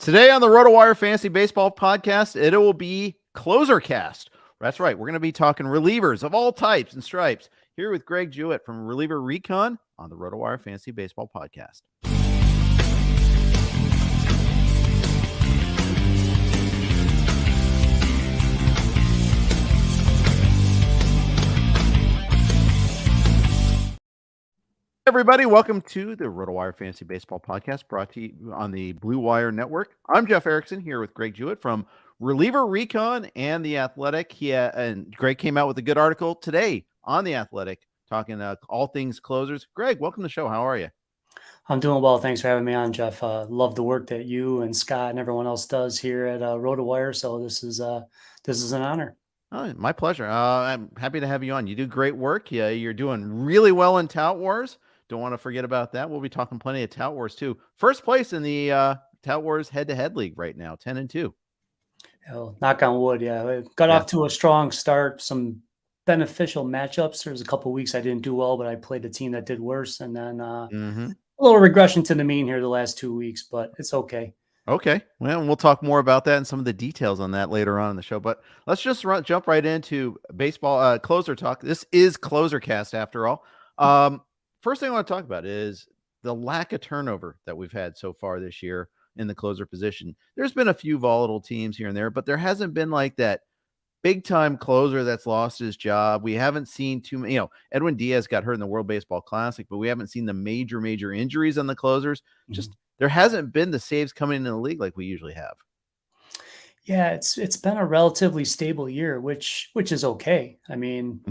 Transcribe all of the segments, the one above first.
Today on the RotoWire Fantasy Baseball Podcast, it will be Closer Cast. That's right. We're going to be talking relievers of all types and stripes here with Greg Jewett from Reliever Recon on the RotoWire Fantasy Baseball Podcast. Everybody, welcome to the RotoWire Fantasy Baseball Podcast, brought to you on the Blue Wire Network. I'm Jeff Erickson here with Greg Jewett from Reliever Recon and The Athletic. And Greg came out with a good article today on The Athletic, talking all things closers. Greg, welcome to the show. How are you? I'm doing well. Thanks for having me on, Jeff. Love the work that you and Scott and everyone else does here at RotoWire. So this is an honor. Oh, my pleasure. I'm happy to have you on. You do great work. Yeah, you're doing really well in ToutWars. Don't want to forget about that. We'll be talking plenty of ToutWars too. First place in the ToutWars head-to-head league right now, 10-2. Oh, knock on wood. Yeah, got off to a strong start. Some beneficial matchups. There was a couple of weeks I didn't do well, but I played a team that did worse, and then a little regression to the mean here the last 2 weeks. But it's okay. Okay. Well, we'll talk more about that and some of the details on that later on in the show. But let's just jump right into baseball closer talk. This is Closer Cast after all. First thing I want to talk about is the lack of turnover that we've had so far this year in the closer position. There's been a few volatile teams here and there, but there hasn't been like that big time closer that's lost his job. We haven't seen too many, Edwin Diaz got hurt in the World Baseball Classic, but we haven't seen the major injuries on the closers. Just there hasn't been the saves coming into the league like we usually have. Yeah, it's been a relatively stable year, which is okay. I mean,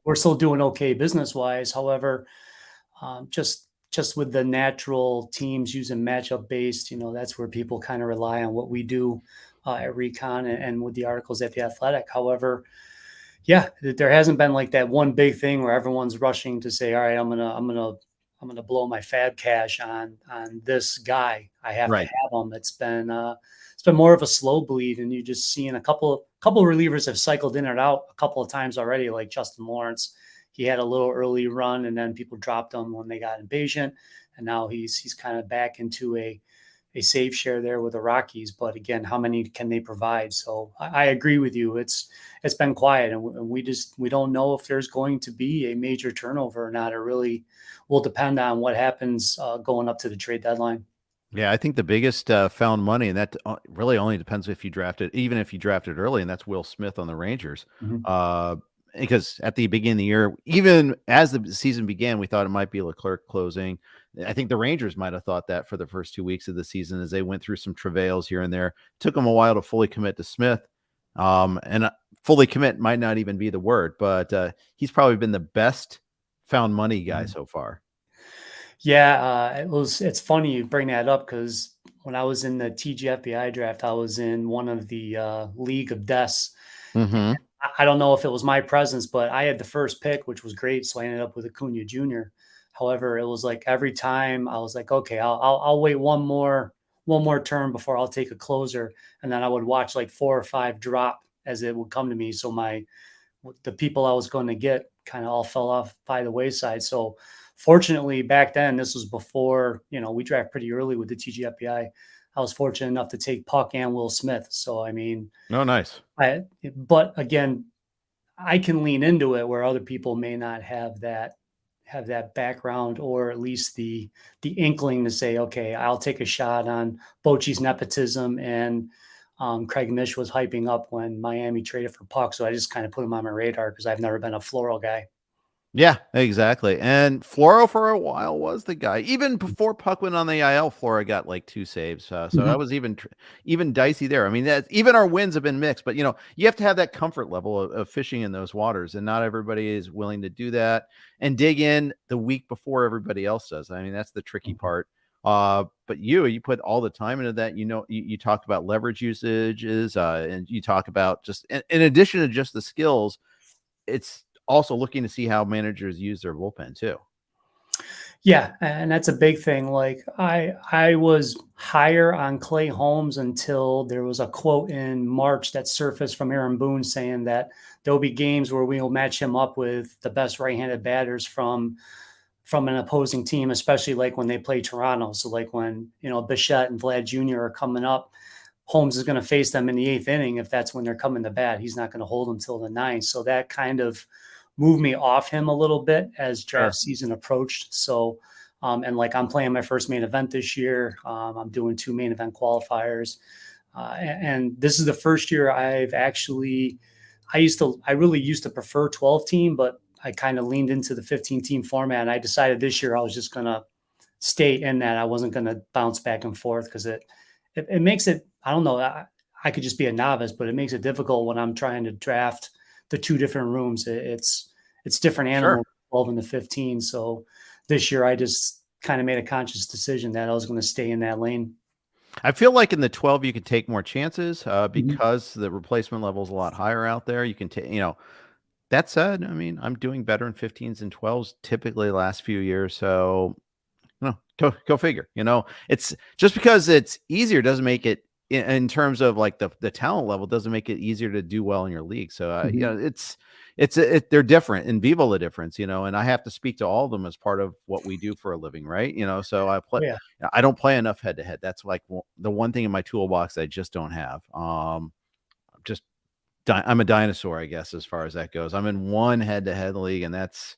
we're still doing okay business wise. However, just with the natural teams using matchup based, that's where people kind of rely on what we do at Recon and with the articles at The Athletic. However, yeah, there hasn't been like that one big thing where everyone's rushing to say, all right, I'm gonna blow my FAAB cash on this guy. I have to have him. It's been more of a slow bleed, and you're just seeing a couple relievers have cycled in and out a couple of times already, like Justin Lawrence. He had a little early run, and then people dropped him when they got impatient, and now he's kind of back into a save share there with the Rockies. But again, how many can they provide? So I agree with you. It's been quiet, and we don't know if there's going to be a major turnover or not. It really will depend on what happens going up to the trade deadline. Yeah, I think the biggest found money, and that really only depends if you drafted, even if you drafted early, and that's Will Smith on the Rangers. Because at the beginning of the year, even as the season began, we thought it might be Leclerc closing. I think the Rangers might have thought that for the first 2 weeks of the season as they went through some travails here and there. It took them a while to fully commit to Smith. And fully commit might not even be the word, but he's probably been the best found money guy so far. Yeah, it's funny you bring that up because when I was in the TGFBI draft, I was in one of the League of Deaths. I don't know if it was my presence, but I had the first pick, which was great. So I ended up with Acuna Jr. However, it was like every time I was like, okay, I'll wait one more turn before I'll take a closer. And then I would watch like 4 or 5 drop as it would come to me. So the people I was going to get kind of all fell off by the wayside. So fortunately back then, this was before, we draft pretty early with the TGFBI. I was fortunate enough to take Puck and Will Smith. So, I mean, nice. But again, I can lean into it where other people may not have that background, or at least the inkling to say, okay, I'll take a shot on Bochy's nepotism. And Craig Mish was hyping up when Miami traded for Puck. So I just kind of put him on my radar because I've never been a floral guy. Yeah, exactly. And Floro for a while was the guy. Even before Puck went on the IL, Floro got like 2 saves. So that was even dicey there. I mean, even our wins have been mixed, but you have to have that comfort level of fishing in those waters, and not everybody is willing to do that and dig in the week before everybody else does. I mean, that's the tricky part. But you put all the time into that. You talked about leverage usages, and you talk about just in addition to just the skills, it's also looking to see how managers use their bullpen too. Yeah, and that's a big thing. Like I was higher on Clay Holmes until there was a quote in March that surfaced from Aaron Boone saying that there'll be games where we will match him up with the best right-handed batters from from an opposing team, especially like when they play Toronto. So like when, Bichette and Vlad Jr. are coming up, Holmes is going to face them in the 8th inning. If that's when they're coming to bat, he's not going to hold them till the 9th. So that kind of moved me off him a little bit as draft season approached. So, and like I'm playing my first main event this year. I'm doing 2 main event qualifiers. And this is the first year I really used to prefer 12 team, but I kind of leaned into the 15 team format. And I decided this year I was just going to stay in that. I wasn't going to bounce back and forth because it makes it, I don't know, I could just be a novice, but it makes it difficult when I'm trying to draft the 2 different rooms. It's different animals, 12 and the 15. So this year I just kind of made a conscious decision that I was going to stay in that lane. I feel like in the 12, you could take more chances because the replacement level is a lot higher out there. You can take, that said, I mean, I'm doing better in 15s and 12s typically the last few years. So, go figure. It's just because it's easier doesn't make it in terms of like the talent level doesn't make it easier to do well in your league. So, they're different in vivo the difference, and I have to speak to all of them as part of what we do for a living. Right. So I play, I don't play enough head to head. That's like the one thing in my toolbox I just don't have. I'm a dinosaur, I guess, as far as that goes. I'm in one head to head league, and that's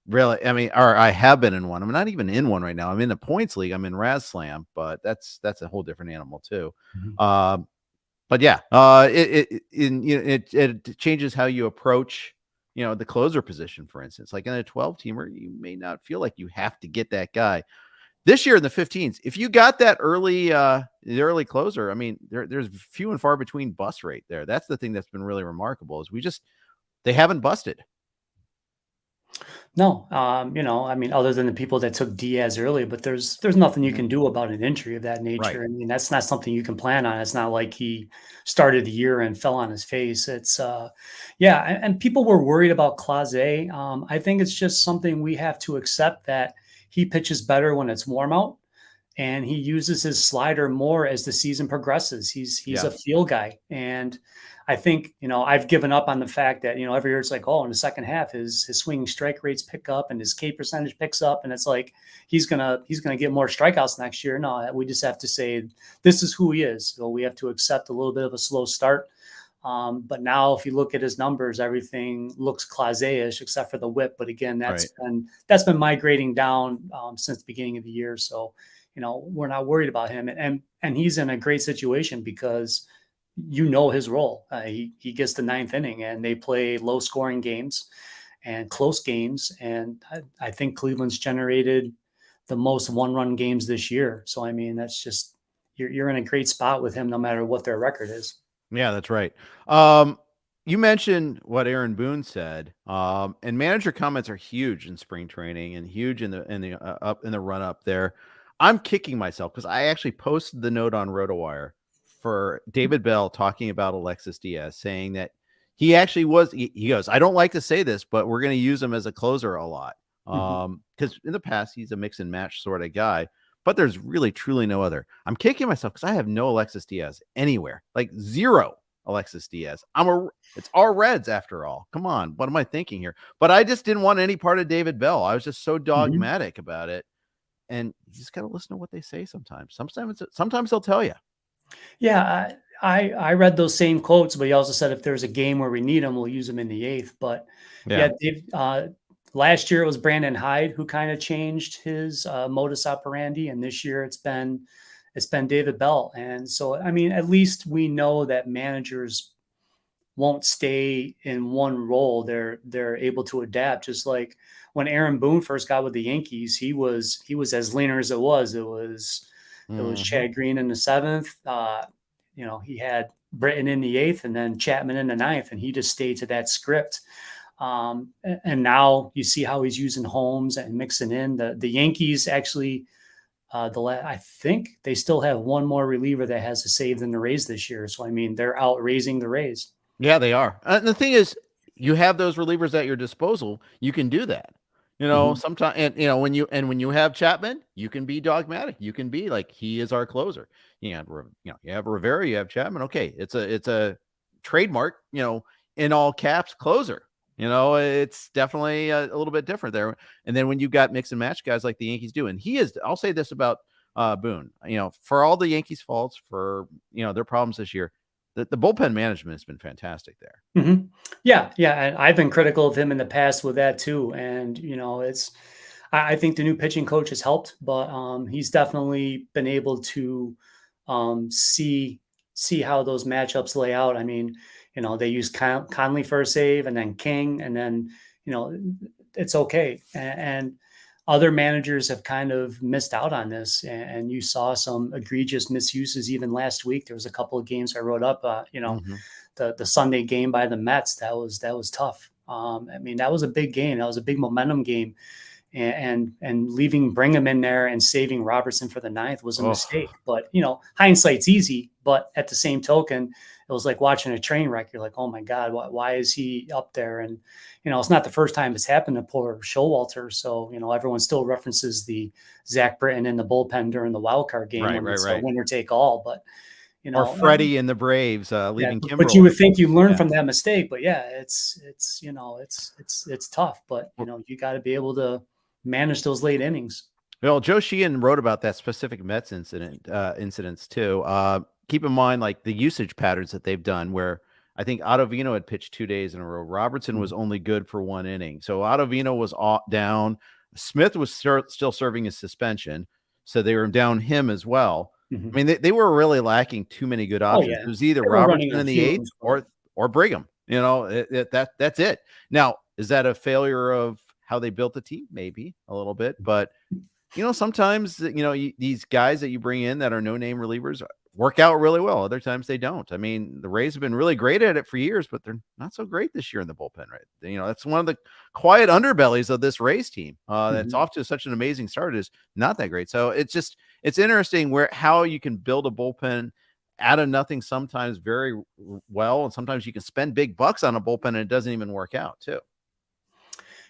really, or I have been in one. I'm not even in one right now. I'm in the points league. I'm in Raz Slam, but that's a whole different animal too. But yeah, it changes how you approach, the closer position, for instance. Like in a 12 teamer, you may not feel like you have to get that guy. This year in the 15s, if you got that the early closer, I mean, there's few and far between bust rate there. That's the thing that's been really remarkable is they haven't busted. No, I mean, other than the people that took Diaz early, but there's nothing you can do about an injury of that nature. Right. I mean, that's not something you can plan on. It's not like he started the year and fell on his face. It's, and people were worried about Clase. I think it's just something we have to accept that he pitches better when it's warm out. And he uses his slider more as the season progresses. He's a feel guy. And I think, I've given up on the fact that, every year it's like, in the second half, his swinging strike rates pick up and his K percentage picks up. And it's like, he's going to get more strikeouts next year. No, we just have to say, this is who he is. So we have to accept a little bit of a slow start. But now if you look at his numbers, everything looks Clase-ish except for the whip. But again, that's been migrating down since the beginning of the year. So, we're not worried about him. And he's in a great situation because his role. He gets the 9th inning and they play low scoring games and close games. And I think Cleveland's generated the most 1-run games this year. So, I mean, that's just, you're in a great spot with him no matter what their record is. Yeah, that's right. You mentioned what Aaron Boone said, and manager comments are huge in spring training and huge in the run up there. I'm kicking myself because I actually posted the note on RotoWire for David Bell talking about Alexis Diaz, saying that he actually he goes, I don't like to say this, but we're going to use him as a closer a lot. Because in the past, he's a mix and match sort of guy, but there's really, truly no other. I'm kicking myself because I have no Alexis Diaz anywhere, like zero Alexis Diaz. It's our Reds after all. Come on. What am I thinking here? But I just didn't want any part of David Bell. I was just so dogmatic about it. And you just got to listen to what they say sometimes. Sometimes they'll tell you. Yeah, I read those same quotes, but he also said if there's a game where we need him, we'll use him in the 8th. But Dave, last year it was Brandon Hyde who kind of changed his modus operandi, and this year it's been David Bell. And so, I mean, at least we know that managers won't stay in one role. They're able to adapt. Just like when Aaron Boone first got with the Yankees, he was as leaner as it was. It was Chad Green in the 7th. He had Britton in the 8th and then Chapman in the 9th, and he just stayed to that script. And now you see how he's using Holmes and mixing in the Yankees. Actually, I think they still have one more reliever that has a save than the Rays this year. So, I mean, they're out raising the Rays. Yeah, they are. And the thing is, you have those relievers at your disposal. You can do that. Sometimes, and when you have Chapman, you can be dogmatic. You can be like, he is our closer. You have Rivera, you have Chapman. Okay, it's a trademark, in all caps closer. It's definitely a little bit different there. And then when you've got mix and match guys like the Yankees do, and I'll say this about Boone, for all the Yankees' faults, for their problems this year, the bullpen management has been fantastic there. Mm-hmm. Yeah, and I've been critical of him in the past with that too. And I think the new pitching coach has helped, but he's definitely been able to see how those matchups lay out. I mean, they use Conley for a save, and then King, and then it's okay. And other managers have kind of missed out on this, and you saw some egregious misuses even last week. There was a couple of games I wrote up. Mm-hmm. The Sunday game by the Mets, that was tough. I mean, that was a big game. That was a big momentum game. And leaving Brigham in there and saving Robertson for the ninth was a mistake. But hindsight's easy. But at the same token, it was like watching a train wreck. You're like, oh my God, why is he up there? And it's not the first time it's happened to poor Showalter. So everyone still references the Zach Britton in the bullpen during the wild card game when it's a winner take all. But or Freddie and the Braves leaving Kimbrel. But you would think you learn from that mistake. But yeah, it's tough. But you got to be able to manage those late innings. Well, Joe Sheehan wrote about that specific Mets incidents too. Keep in mind, like, the usage patterns that they've done, where I think Ottavino had pitched 2 days in a row. Robertson was only good for 1 inning. So Ottavino was down. Smith was still serving his suspension. So they were down him as well. Mm-hmm. I mean, they were really lacking too many good options. It was either Robertson in the 8th or Brigham. That's it. Now, is that a failure of how they built the team? Maybe a little bit, but sometimes these guys that you bring in that are no-name relievers work out really well. Other times they don't. I mean, the Rays have been really great at it for years, but they're not so great this year in the bullpen, right? That's one of the quiet underbellies of this Rays team. That's off to such an amazing start, is not that great. So it's interesting how you can build a bullpen out of nothing, sometimes very well, and sometimes you can spend big bucks on a bullpen and it doesn't even work out too.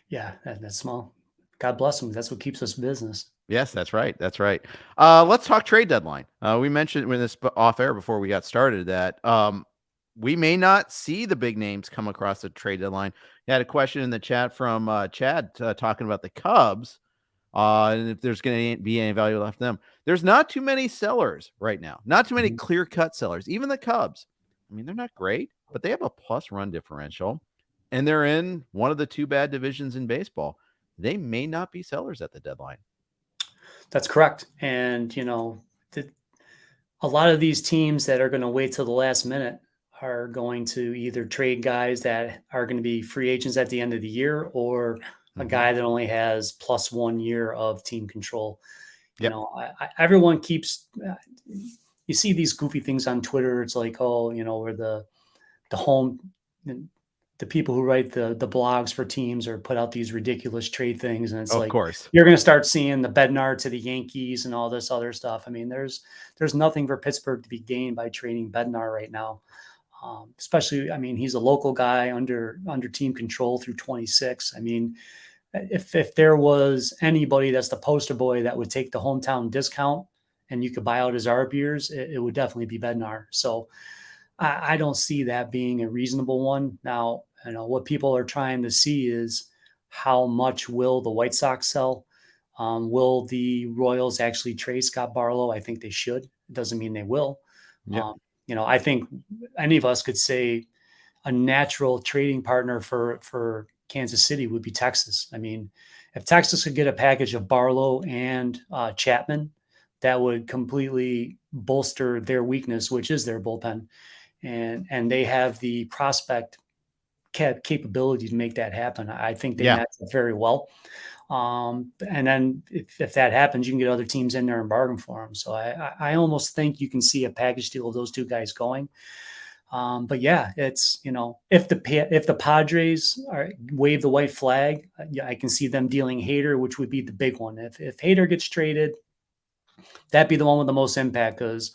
Yeah, that's small. God bless them. That's what keeps us in business. Yes, that's right. That's right. Let's talk trade deadline. We mentioned when this off air before we got started that we may not see the big names come across the trade deadline. You had a question in the chat from Chad talking about the Cubs and if there's going to be any value left in them. There's not too many sellers right now. Not too many clear-cut sellers. Even the Cubs. I mean, they're not great, but they have a plus run differential, and they're in one of the 2 bad divisions in baseball. They may not be sellers at the deadline. That's correct. And, a lot of these teams that are going to wait till the last minute are going to either trade guys that are going to be free agents at the end of the year, or a guy that only has plus 1 year of team control. Yep. Everyone keeps, you see these goofy things on Twitter. It's like, where the home, the people who write the blogs for teams or put out these ridiculous trade things. And it's of course, you're going to start seeing the Bednar to the Yankees and all this other stuff. I mean, there's nothing for Pittsburgh to be gained by trading Bednar right now. Especially, I mean, he's a local guy under team control through 26. I mean, if there was anybody that's the poster boy that would take the hometown discount and you could buy out his ARB years, it would definitely be Bednar. So I don't see that being a reasonable one. Now, what people are trying to see is how much will the White Sox sell? Will the Royals actually trade Scott Barlow? I think they should. It doesn't mean they will. Yep. I think any of us could say a natural trading partner for Kansas City would be Texas. I mean, if Texas could get a package of Barlow and Chapman, that would completely bolster their weakness, which is their bullpen. And they have the prospect capability to make that happen. I think they match it very well. And then if that happens, you can get other teams in there and bargain for them. So I almost think you can see a package deal of those 2 guys going. But yeah, it's, if the Padres wave the white flag, I can see them dealing Hader, which would be the big one. If Hader gets traded, that'd be the one with the most impact, because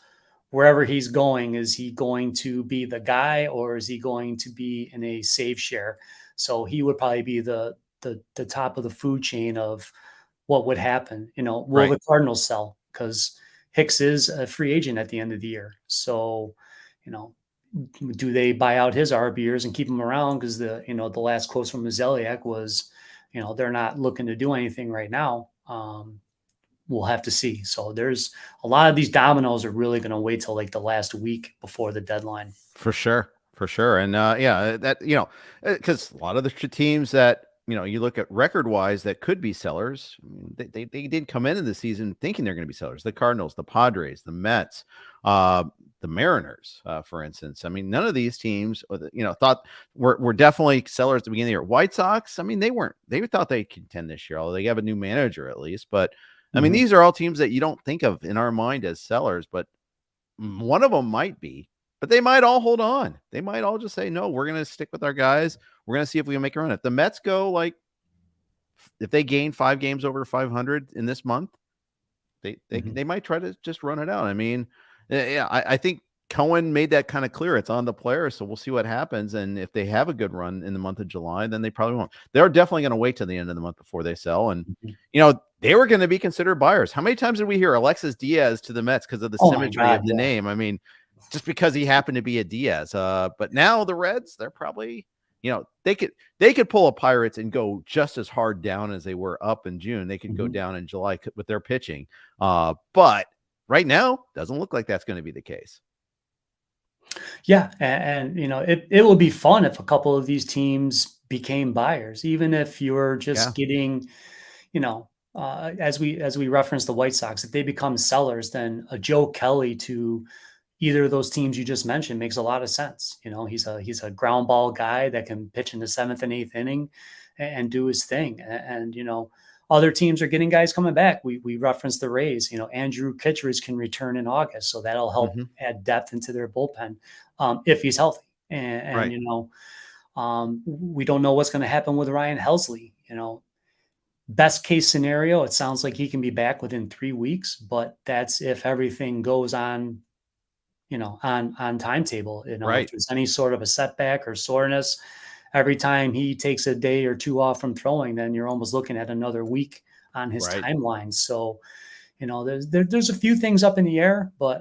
wherever he's going, is he going to be the guy, or is he going to be in a save share? So he would probably be the top of the food chain of what would happen. Will the Cardinals sell? Because Hicks is a free agent at the end of the year. So, do they buy out his RBers and keep him around? Because the last quotes from Mazeliak was, they're not looking to do anything right now. We'll have to see. So there's a lot of these dominoes are really going to wait till like the last week before the deadline. For sure. And that, because a lot of the teams that, you look at record wise that could be sellers, they did come into the season thinking they're going to be sellers. The Cardinals, the Padres, the Mets, the Mariners, for instance. I mean, none of these teams, thought were definitely sellers at the beginning of the year. White Sox, I mean, they weren't. They thought they'd contend this year, although they have a new manager at least. But I mean, these are all teams that you don't think of in our mind as sellers, but one of them might be. But they might all hold on. They might all just say, no, we're going to stick with our guys. We're going to see if we can make a run. If the Mets go, like, if they gain 5 games over 500 in this month, they might try to just run it out. I mean, I think Cohen made that kind of clear. It's on the player, so we'll see what happens. And if they have a good run in the month of July, then they probably won't. They're definitely going to wait till the end of the month before they sell. And, they were going to be considered buyers. How many times did we hear Alexis Diaz to the Mets because of the symmetry of the name? I mean, just because he happened to be a Diaz. But now the Reds, they're probably, they could pull a Pirates and go just as hard down as they were up in June. They could go down in July with their pitching. But right now, doesn't look like that's going to be the case. Yeah. And it will be fun if a couple of these teams became buyers, even if you're just getting, as we referenced the White Sox, if they become sellers, then a Joe Kelly to either of those teams you just mentioned makes a lot of sense. He's a ground ball guy that can pitch in the 7th and 8th inning and do his thing. And other teams are getting guys coming back. We referenced the Rays. Andrew Kittredge can return in August, so that'll help add depth into their bullpen if he's healthy. And we don't know what's going to happen with Ryan Helsley. Best case scenario, it sounds like he can be back within 3 weeks, but that's if everything goes on on timetable. If there's any sort of a setback or soreness, every time he takes a day or 2 off from throwing, then you're almost looking at another week on his timeline. So, there's a few things up in the air, but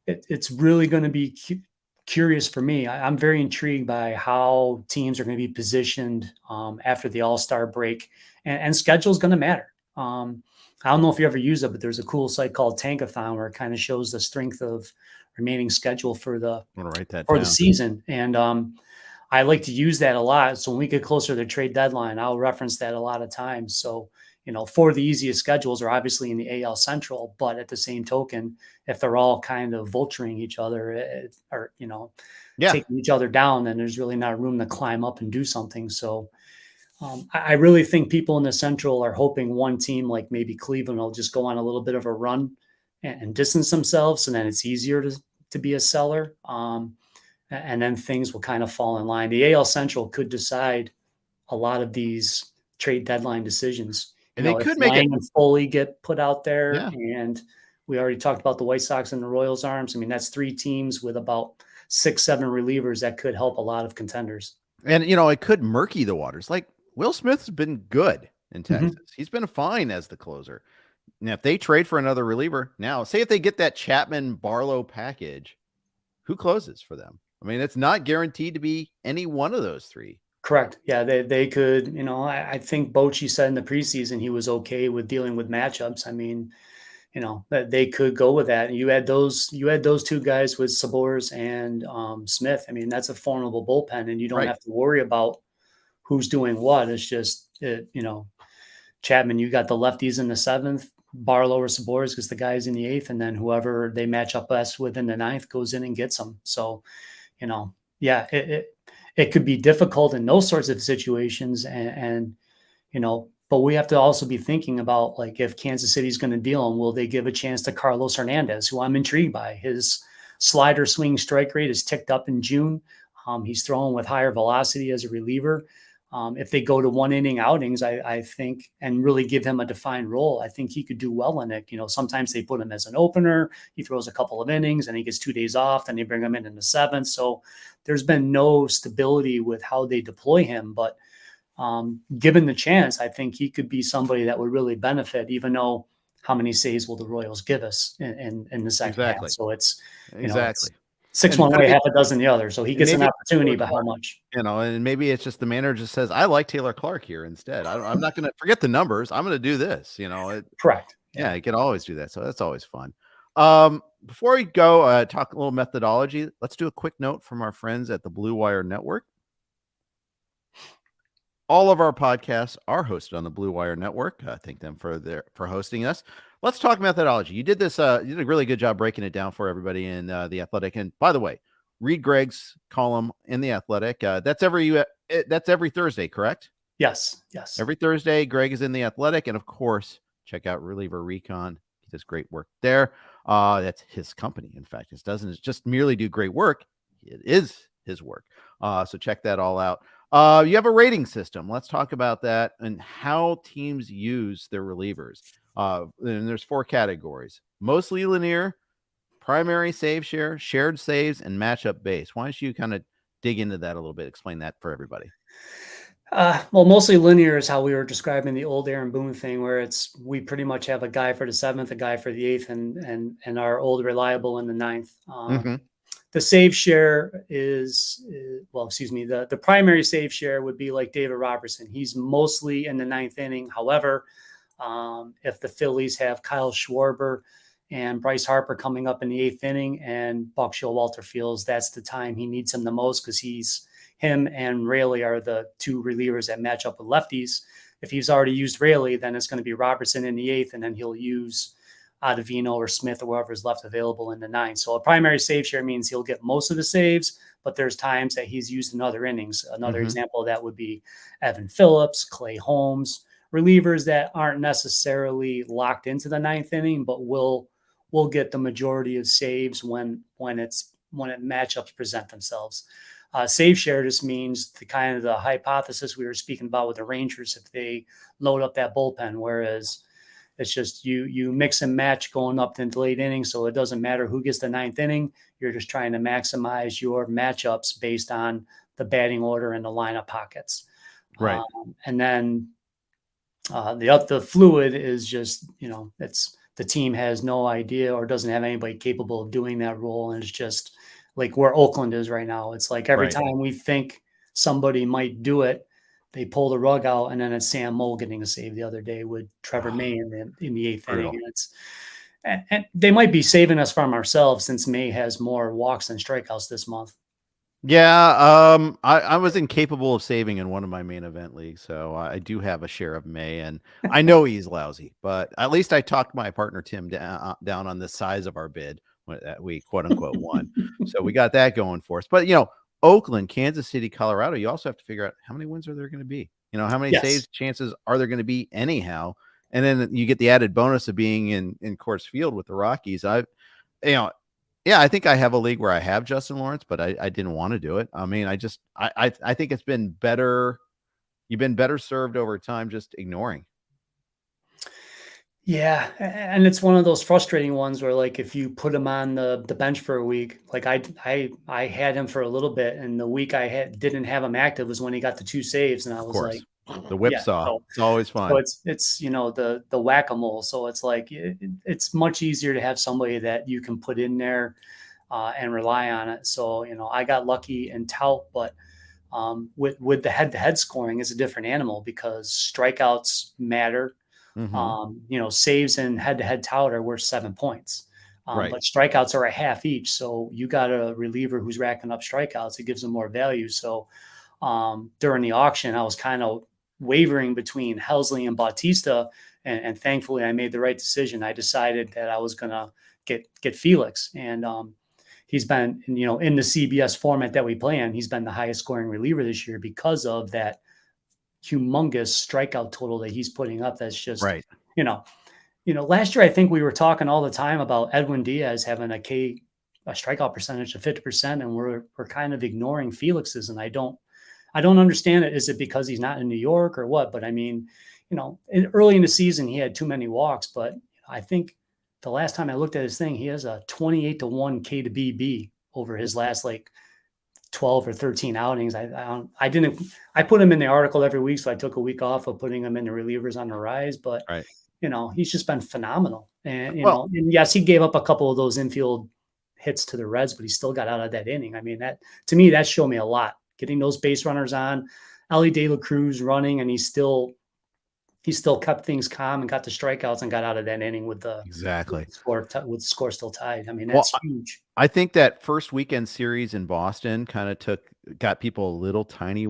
it's really going to be curious for me. I'm very intrigued by how teams are going to be positioned after the All-Star break, and schedule is going to matter. I don't know if you ever use it, but there's a cool site called Tankathon where it kind of shows the strength of remaining schedule for the season. And I like to use that a lot. So when we get closer to the trade deadline, I'll reference that a lot of times. So, for the easiest schedules are obviously in the AL Central, but at the same token, if they're all kind of vulturing each other or, taking each other down, then there's really not room to climb up and do something. So I really think people in the Central are hoping one team like maybe Cleveland will just go on a little bit of a run and distance themselves. And then it's easier to be a seller. And then things will kind of fall in line. The AL Central could decide a lot of these trade deadline decisions. And they could make it and Foley get put out there. Yeah. And we already talked about the White Sox and the Royals arms. I mean, that's 3 teams with about 6-7 relievers that could help a lot of contenders. And, it could murky the waters. Like Will Smith's been good in Texas. He's been fine as the closer. Now, if they trade for another reliever, now say if they get that Chapman Barlow package, who closes for them? I mean, it's not guaranteed to be any one of those 3. Correct. Yeah, they could, I think Bochy said in the preseason he was okay with dealing with matchups. I mean, that they could go with that. And you had those 2 guys with Sabors and Smith. I mean, that's a formidable bullpen, and you don't have to worry about who's doing what. It's just, Chapman, you got the lefties in the 7th, Barlow or Sabors because the guy's in the 8th, and then whoever they match up best with in the 9th goes in and gets them. So, it could be difficult in those sorts of situations. And but we have to also be thinking about, like, if Kansas City's going to deal him, will they give a chance to Carlos Hernandez, who I'm intrigued by? His slider swing strike rate is ticked up in June. He's throwing with higher velocity as a reliever. If they go to 1-inning outings, I think, and really give him a defined role, I think he could do well in it. Sometimes they put him as an opener. He throws a couple of innings and he gets 2 days off. Then they bring him in the 7th. So there's been no stability with how they deploy him. But given the chance, I think he could be somebody that would really benefit, even though how many saves will the Royals give us in the second half? So it's, exactly. 6 one way, half a dozen the other. So he gets an opportunity, but how much? And maybe it's just the manager just says, I like Taylor Clark here instead. I'm not going to forget the numbers. I'm going to do this, Correct. Yeah, you can always do that. So that's always fun. Before we go talk a little methodology, let's do a quick note from our friends at the Blue Wire Network. All of our podcasts are hosted on the Blue Wire Network. Thank them for hosting us. Let's talk methodology. You did this. You did a really good job breaking it down for everybody in the Athletic. And by the way, read Greg's column in the Athletic. That's every Thursday, correct? Yes. Every Thursday, Greg is in the Athletic, and of course, check out Reliever Recon. He does great work there. That's his company. In fact, it doesn't just merely do great work; it is his work. So check that all out. You have a rating system. Let's talk about that and how teams use their relievers. And there's 4 categories: mostly linear, primary save share, shared saves, and matchup base. Why don't you kind of dig into that a little bit? Explain that for everybody. Well, mostly linear is how we were describing the old Aaron Boone thing, where we pretty much have a guy for the 7th, a guy for the 8th, and our old reliable in the 9th. The save share the primary save share would be like David Robertson. He's mostly in the 9th inning. However, if the Phillies have Kyle Schwarber and Bryce Harper coming up in the 8th inning and Buck Showalter feels that's the time he needs him the most, because him and Rayleigh are the 2 relievers that match up with lefties. If he's already used Rayleigh, then it's going to be Robertson in the 8th, and then he'll use Ottavino or Smith or whoever is left available in the 9th. So a primary save share means he'll get most of the saves, but there's times that he's used in other innings. Another example of that would be Evan Phillips, Clay Holmes, relievers that aren't necessarily locked into the 9th inning, but will get the majority of saves when matchups present themselves. Save share just means the hypothesis we were speaking about with the Rangers if they load up that bullpen, whereas it's just you mix and match going up into late innings, so it doesn't matter who gets the 9th inning. You're just trying to maximize your matchups based on the batting order and the lineup pockets. Right. And then the fluid is just, it's the team has no idea or doesn't have anybody capable of doing that role, and it's just like where Oakland is right now. It's like every time we think somebody might do it, they pull the rug out, and then it's Sam Moe getting a save the other day with Trevor May in the 8th inning. And they might be saving us from ourselves, since May has more walks than strikeouts this month. Yeah, I was incapable of saving in one of my main event leagues, so I do have a share of May, and I know he's lousy, but at least I talked my partner Tim down on the size of our bid that we quote unquote won. So we got that going for us. But Oakland, Kansas City, Colorado, you also have to figure out how many wins are there going to be. How many saves chances are there going to be anyhow? And then you get the added bonus of being in Coors Field with the Rockies. I think I have a league where I have Justin Lawrence, but I didn't want to do it. I mean, I think it's been better. You've been better served over time just ignoring. Yeah, and it's one of those frustrating ones where, like, if you put him on the bench for a week, like I had him for a little bit, and the week didn't have him active was when he got the 2 saves, and I was like, the whipsaw. So it's always fun. So it's the whack-a-mole. So it's like it's much easier to have somebody that you can put in there and rely on it. So I got lucky in Tout, but with the head-to-head scoring is a different animal, because strikeouts matter. Saves and head-to-head Tout are worth 7 points. But strikeouts are a half each. So you got a reliever who's racking up strikeouts. It gives them more value. So during the auction, I was kind of wavering between Helsley and Bautista. And thankfully I made the right decision. I decided that I was going to get Felix. And he's been, in the CBS format that we play in, he's been the highest scoring reliever this year because of that humongous strikeout total that he's putting up. That's just last year I think we were talking all the time about Edwin Diaz having a strikeout percentage of 50%, and we're kind of ignoring Felix's, and I don't understand it. Is it because he's not in New York or what? But I mean, early in the season he had too many walks, but I think the last time I looked at his thing, he has a 28-1 K to BB over his last 12 or 13 outings. I put him in the article every week, so I took a week off of putting him in the relievers on the rise, but he's just been phenomenal. And and yes, he gave up a couple of those infield hits to the Reds, but he still got out of that inning. I mean, that to me, that showed me a lot. Getting those base runners on, Ellie De La Cruz running, and he still kept things calm and got the strikeouts and got out of that inning with the score still tied. I mean, that's huge. I think that first weekend series in Boston kind of got people a little tinily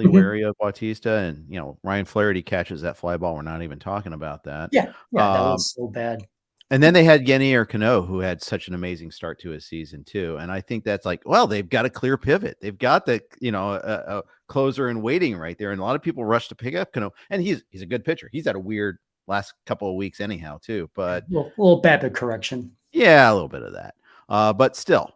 wary of Bautista, and Ryan Flaherty catches that fly ball. We're not even talking about that. Yeah, that was so bad. And then they had Yennier Cano, who had such an amazing start to his season too. And I think that's like, well, they've got a clear pivot. They've got the a closer in waiting right there, and a lot of people rush to pick up Cano, and he's a good pitcher. He's had a weird last couple of weeks anyhow too, but a little BABIP correction. Yeah, a little bit of that. But still,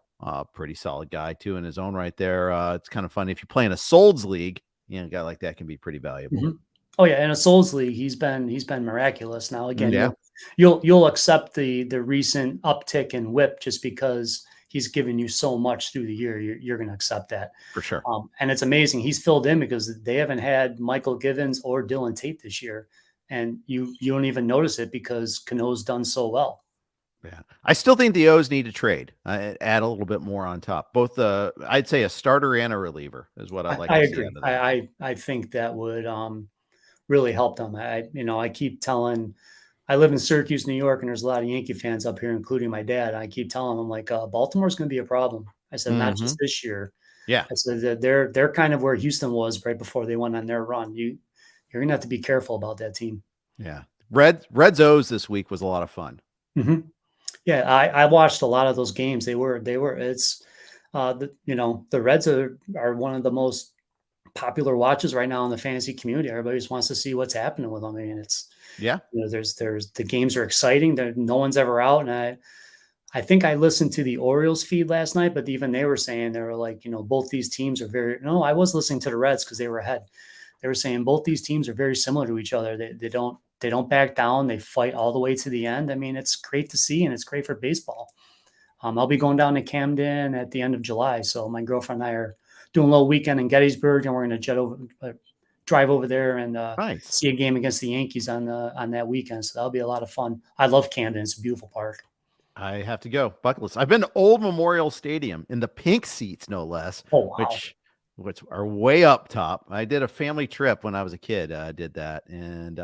pretty solid guy too in his own right there. It's kind of funny if you play in a Solds league, a guy like that can be pretty valuable. Mm-hmm. Oh yeah, in a Solds league, he's been miraculous. Now again, you'll accept the recent uptick in WHIP just because he's given you so much through the year. You're going to accept that for sure. And it's amazing he's filled in because they haven't had Michael Givens or Dylan Tate this year, and you don't even notice it because Cano's done so well. Yeah, I still think the O's need to trade, add a little bit more on top. Both I'd say a starter and a reliever is what I'd like. I agree. I think that would really help them. I keep telling. I live in Syracuse, New York, and there's a lot of Yankee fans up here, including my dad. I keep telling them, like, Baltimore's going to be a problem. I said, not just this year. Yeah. I said that they're kind of where Houston was right before they went on their run. You're going to have to be careful about that team. Yeah. Reds O's this week was a lot of fun. Mm-hmm. Yeah, I watched a lot of those games. It's the Reds are one of the most popular watches right now in the fantasy community. Everybody just wants to see what's happening with them. I mean, it's there's the games are exciting. No one's ever out, and I think I listened to the Orioles feed last night, but even they were saying they were like, both these teams are very. No, I was listening to the Reds because they were ahead. They were saying both these teams are very similar to each other. They don't back down. They fight all the way to the end. I mean, it's great to see, and it's great for baseball. I'll be going down to Camden at the end of July, so my girlfriend and I are doing a little weekend in Gettysburg, and we're going to drive over there and see a game against the Yankees on that weekend. So that'll be a lot of fun. I love Camden; it's a beautiful park. I have to go. Bucket list. I've been to Old Memorial Stadium in the pink seats, no less. Oh, wow. Which are way up top. I did a family trip when I was a kid. I did that, and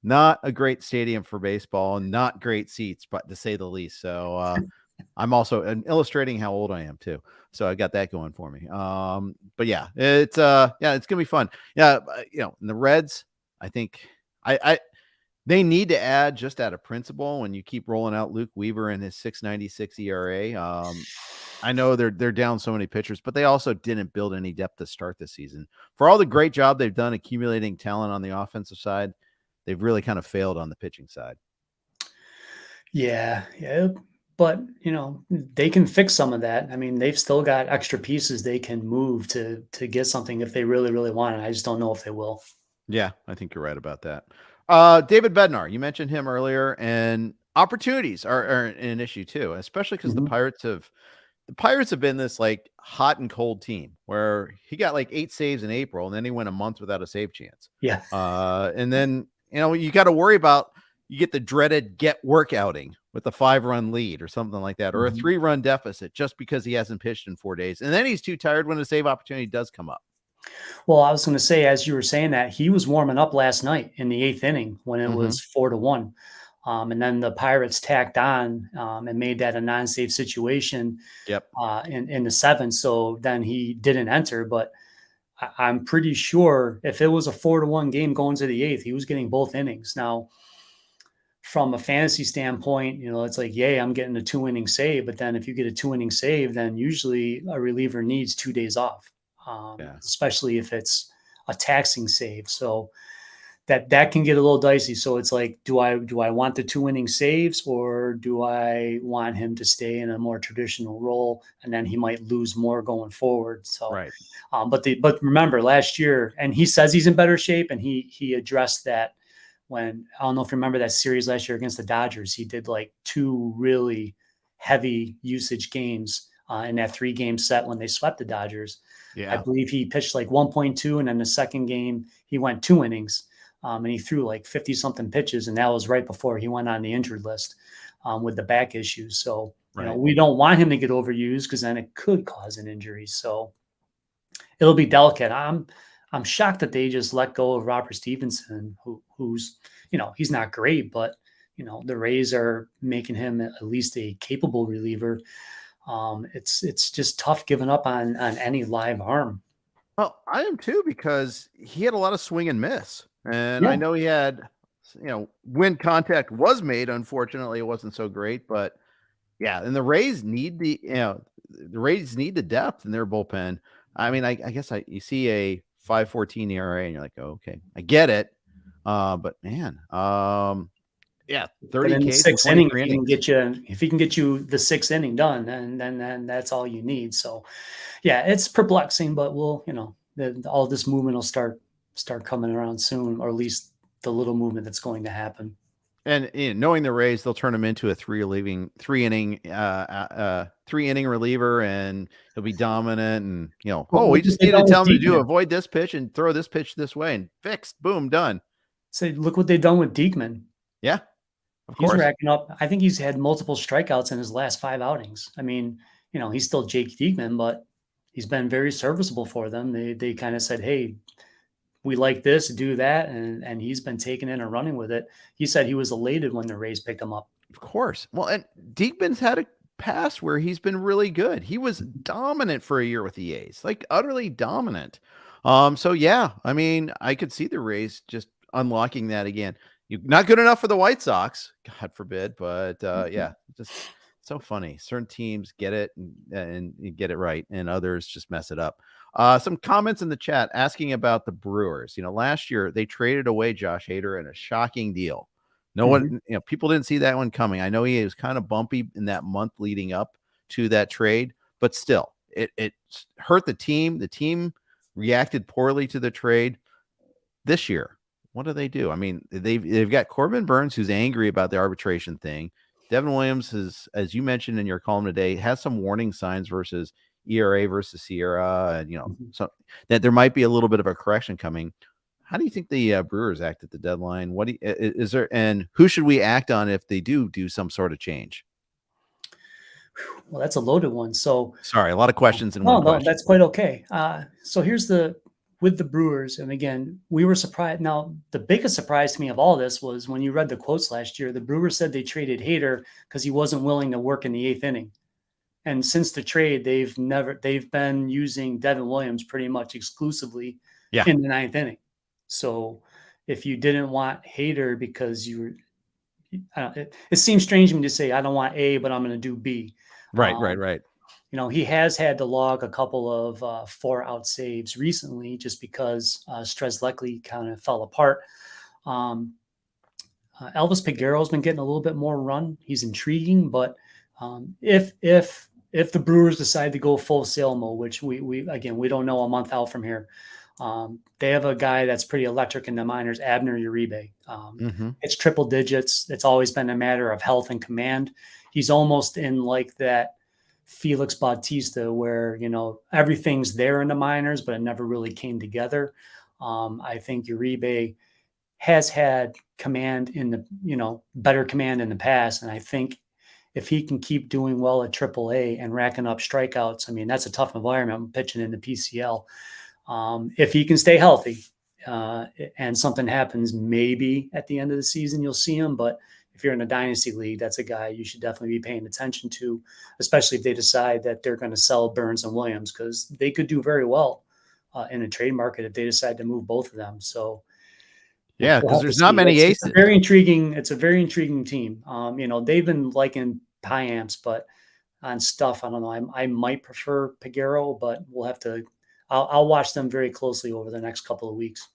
not a great stadium for baseball, not great seats, but to say the least. So I'm also illustrating how old I am too. So I got that going for me. But yeah, it's gonna be fun. Yeah, and the Reds, I think they need to add just out of principle when you keep rolling out Luke Weaver and his 6.96 ERA. I know they're down so many pitchers, but they also didn't build any depth to start the season. For all the great job they've done accumulating talent on the offensive side, they've really kind of failed on the pitching side. Yeah. But, they can fix some of that. I mean, they've still got extra pieces they can move to get something if they really, really want it. I just don't know if they will. Yeah, I think you're right about that. David Bednar, you mentioned him earlier, and opportunities are an issue too, especially because the Pirates have been this like hot and cold team where he got like 8 saves in April and then he went a month without a save chance. Yeah. And then, you got to worry about, you get the dreaded get work outing with a 5-run lead or something like that, or a 3-run deficit just because he hasn't pitched in 4 days. And then he's too tired when a save opportunity does come up. Well, I was going to say, as you were saying that, he was warming up last night in the 8th inning when it was 4-1. And then the Pirates tacked on and made that a non-save situation in the 7th. So then he didn't enter. But I'm pretty sure if it was a 4-1 game going to the 8th, he was getting both innings. Now, from a fantasy standpoint, it's like, yay, I'm getting a 2-inning save. But then if you get a 2-inning save, then usually a reliever needs 2 days off, especially if it's a taxing save. So that can get a little dicey. So it's like, do I want the 2-inning saves, or do I want him to stay in a more traditional role, and then he might lose more going forward? So, but remember last year, and he says he's in better shape, and he addressed that when, I don't know if you remember that series last year against the Dodgers, he did like 2 really heavy usage games in that 3-game set when they swept the Dodgers. Yeah. I believe he pitched like 1.2, and then the second game he went 2 innings. And he threw like 50 something pitches, and that was right before he went on the injured list with the back issues. So we don't want him to get overused because then it could cause an injury. So it'll be delicate. I'm shocked that they just let go of Robert Stevenson, who's he's not great, but the Rays are making him at least a capable reliever. It's just tough giving up on any live arm. Well, I am too, because he had a lot of swing and miss, and I know he had, when contact was made, unfortunately, it wasn't so great, but yeah, and the Rays need the depth in their bullpen. I mean, I guess you see a 5.14 ERA and you're like, oh, okay, I get it. But man, 30 Ks in 23 innings. If he can get you the 6th inning done, then that's all you need. So yeah, it's perplexing, but all this movement will start coming around soon, or at least the little movement that's going to happen. And knowing the Rays, they'll turn him into a 3-inning reliever, and he'll be dominant. And we just need to tell him to avoid this pitch and throw this pitch this way, and fixed. Boom, done. Say, look what they've done with Diekman. Yeah, he's racking up. I think he's had multiple strikeouts in his last 5 outings. I mean, he's still Jake Diekman, but he's been very serviceable for them. They kind of said, hey, we like this, do that, and he's been taking in and running with it. He said he was elated when the Rays picked him up. Of course. Well, and Diekman's had a past where he's been really good. He was dominant for a year with the A's, like utterly dominant. So yeah, I mean, I could see the Rays just unlocking that again. Not good enough for the White Sox, God forbid, but yeah, just so funny. Certain teams get it and get it right, and others just mess it up. Some comments in the chat asking about the Brewers. Last year they traded away Josh Hader in a shocking deal. No one, people didn't see that one coming. I know he was kind of bumpy in that month leading up to that trade, but still, it hurt the team. The team reacted poorly to the trade. This year, what do? I mean, they've got Corbin Burns, who's angry about the arbitration thing. Devin Williams is, as you mentioned in your column today, has some warning signs versus ERA versus Sierra, and so that there might be a little bit of a correction coming. How do you think the Brewers act at the deadline? Is there, and who should we act on if they do some sort of change? Well, that's a loaded one. So sorry, a lot of questions in one question. No, that's quite okay. So here's with the Brewers, and again, we were surprised. Now, the biggest surprise to me of all this was when you read the quotes last year. The Brewers said they traded Hader because he wasn't willing to work in the 8th inning. And since the trade, they've been using Devin Williams pretty much exclusively in the 9th inning. So if you didn't want Hader because it seems strange to me to say, I don't want A, but I'm going to do B. Right. He has had to log a couple of 4-out saves recently just because Strzelecki kind of fell apart. Elvis Peguero has been getting a little bit more run. He's intriguing, but if the Brewers decide to go full sale mode, which we don't know a month out from here, they have a guy that's pretty electric in the minors, Abner Uribe. It's triple digits. It's always been a matter of health and command. He's almost in like that Felix Bautista where, everything's there in the minors, but it never really came together. I think Uribe has had command better command in the past. And I think if he can keep doing well at AAA and racking up strikeouts, I mean, that's a tough environment pitching in the PCL. If he can stay healthy and something happens, maybe at the end of the season, you'll see him. But if you're in a dynasty league, that's a guy you should definitely be paying attention to, especially if they decide that they're going to sell Burns and Williams, because they could do very well in a trade market if they decide to move both of them. So yeah, because there's not many aces. It's a very intriguing team. They've been liking high amps, but on stuff, I don't know. I might prefer Peguero, but we'll have to. I'll watch them very closely over the next couple of weeks.